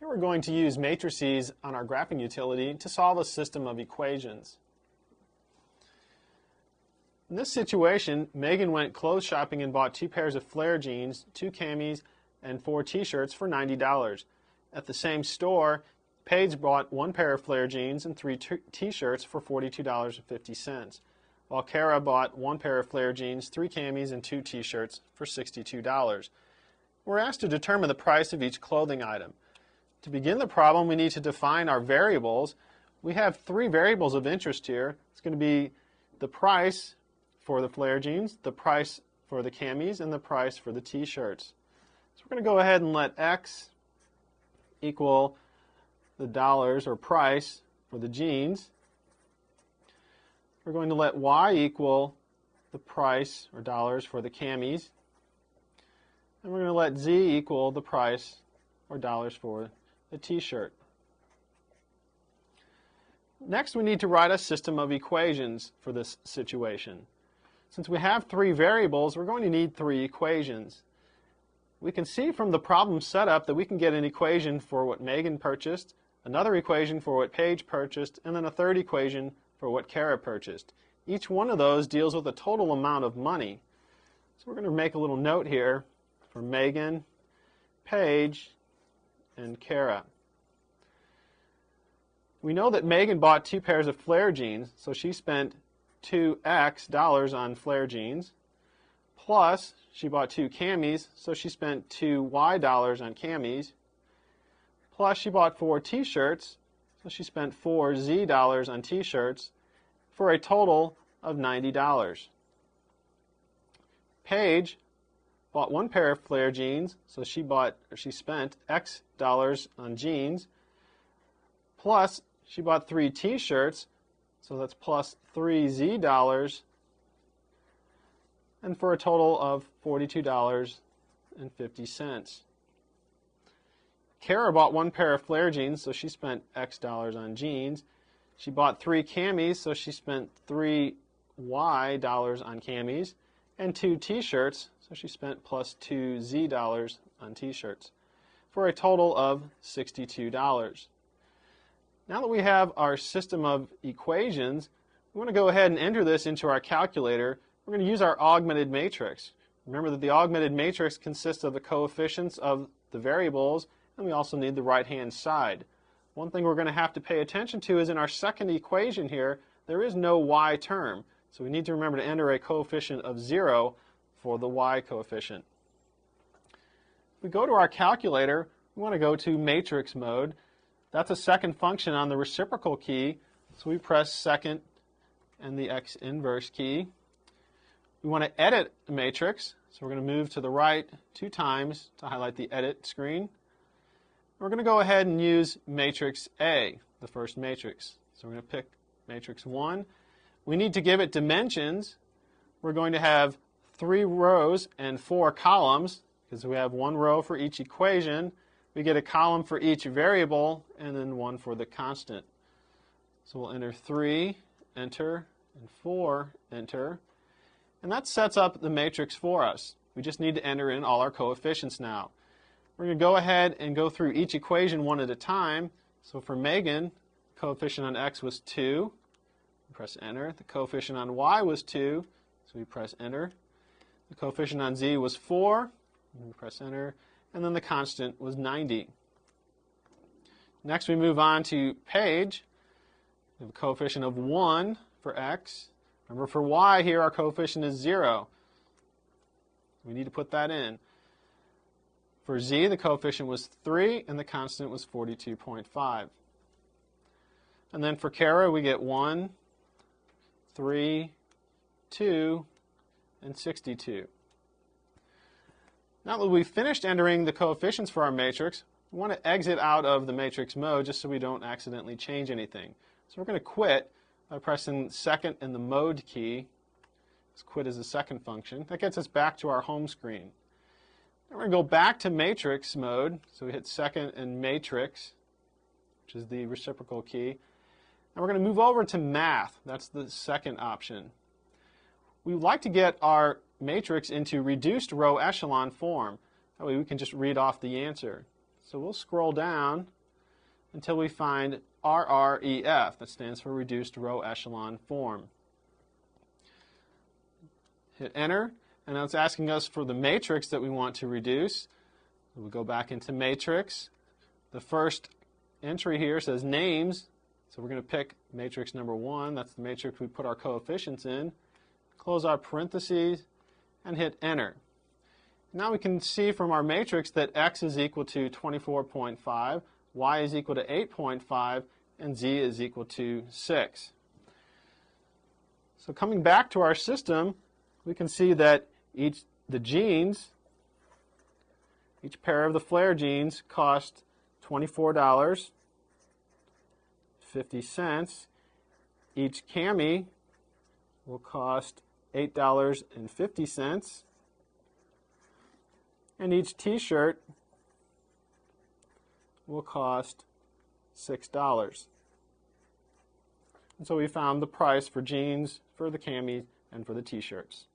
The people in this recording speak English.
Here we're going to use matrices on our graphing utility to solve a system of equations. In this situation, Megan went clothes shopping and bought 2 pairs of flare jeans, 2 camis, and 4 t-shirts for $90. At the same store, Paige bought 1 pair of flare jeans and 3 t-shirts for $42.50, while Kara bought 1 pair of flare jeans, 3 camis, and 2 t-shirts for $62. We're asked to determine the price of each clothing item. To begin the problem, we need to define our variables. We have 3 variables of interest here. It's going to be the price for the flare jeans, the price for the camis, and the price for the t-shirts. So we're going to go ahead and let x equal the dollars or price for the jeans. We're going to let y equal the price or dollars for the camis. And we're going to let z equal the price or dollars for the t-shirt. Next, we need to write a system of equations for this situation. Since we have 3 variables, we're going to need 3 equations. We can see from the problem setup that we can get an equation for what Megan purchased, another equation for what Paige purchased, and then a third equation for what Kara purchased. Each one of those deals with a total amount of money. So we're going to make a little note here for Megan, Paige, and Kara. We know that Megan bought 2 pairs of flare jeans, so she spent $2x on flare jeans, plus she bought 2 camis, so she spent $2y on camis, plus she bought 4 t-shirts, so she spent $4z on t-shirts, for a total of $90. Paige bought 1 pair of flare jeans, so she spent x dollars on jeans, plus she bought 3 t-shirts, so that's plus 3z dollars, and for a total of $42.50. Kara bought 1 pair of flare jeans, so she spent x dollars on jeans. She bought 3 camis, so she spent 3y dollars on camis, and 2 t-shirts, so she spent plus 2z dollars on t-shirts, for a total of $62. Now that we have our system of equations, we want to go ahead and enter this into our calculator. We're going to use our augmented matrix. Remember that the augmented matrix consists of the coefficients of the variables, and we also need the right-hand side. One thing we're going to have to pay attention to is in our second equation here, there is no y term. So we need to remember to enter a coefficient of 0 for the y coefficient. If we go to our calculator, we want to go to matrix mode. That's a second function on the reciprocal key, so we press second and the x inverse key. We want to edit the matrix, so we're going to move to the right 2 times to highlight the edit screen. We're going to go ahead and use matrix A, the first matrix. So we're going to pick matrix 1. We need to give it dimensions. We're going to have 3 rows and 4 columns, because we have 1 row for each equation. We get a column for each variable, and then 1 for the constant. So we'll enter 3, enter, and 4, enter. And that sets up the matrix for us. We just need to enter in all our coefficients now. We're going to go ahead and go through each equation one at a time. So for Megan, coefficient on x was 2. We press enter. The coefficient on y was 2, so we press enter. The coefficient on z was 4. We press enter. And then the constant was 90. Next we move on to Paige. We have a coefficient of 1 for x. Remember for y here our coefficient is 0. We need to put that in. For z the coefficient was 3 and the constant was 42.5. And then for Kara we get 1, 3, 2, and 62. Now that we've finished entering the coefficients for our matrix, we want to exit out of the matrix mode just so we don't accidentally change anything. So we're going to quit by pressing second and the mode key. This quit is the second function. That gets us back to our home screen. Now we're going to go back to matrix mode. So we hit second and matrix, which is the reciprocal key. And we're going to move over to math. That's the second option. We would like to get our matrix into reduced row echelon form. That way we can just read off the answer. So we'll scroll down until we find RREF. That stands for reduced row echelon form. Hit enter, and now it's asking us for the matrix that we want to reduce. We'll go back into matrix. The first entry here says names, so we're going to pick matrix number 1. That's the matrix we put our coefficients in. Close our parentheses and hit enter. Now we can see from our matrix that x is equal to 24.5, y is equal to 8.5, and z is equal to 6. So coming back to our system, we can see that each pair of the flare jeans cost $24.50. Each cami will cost $8.50. And each t-shirt will cost $6. And so we found the price for jeans, for the camis, and for the t-shirts.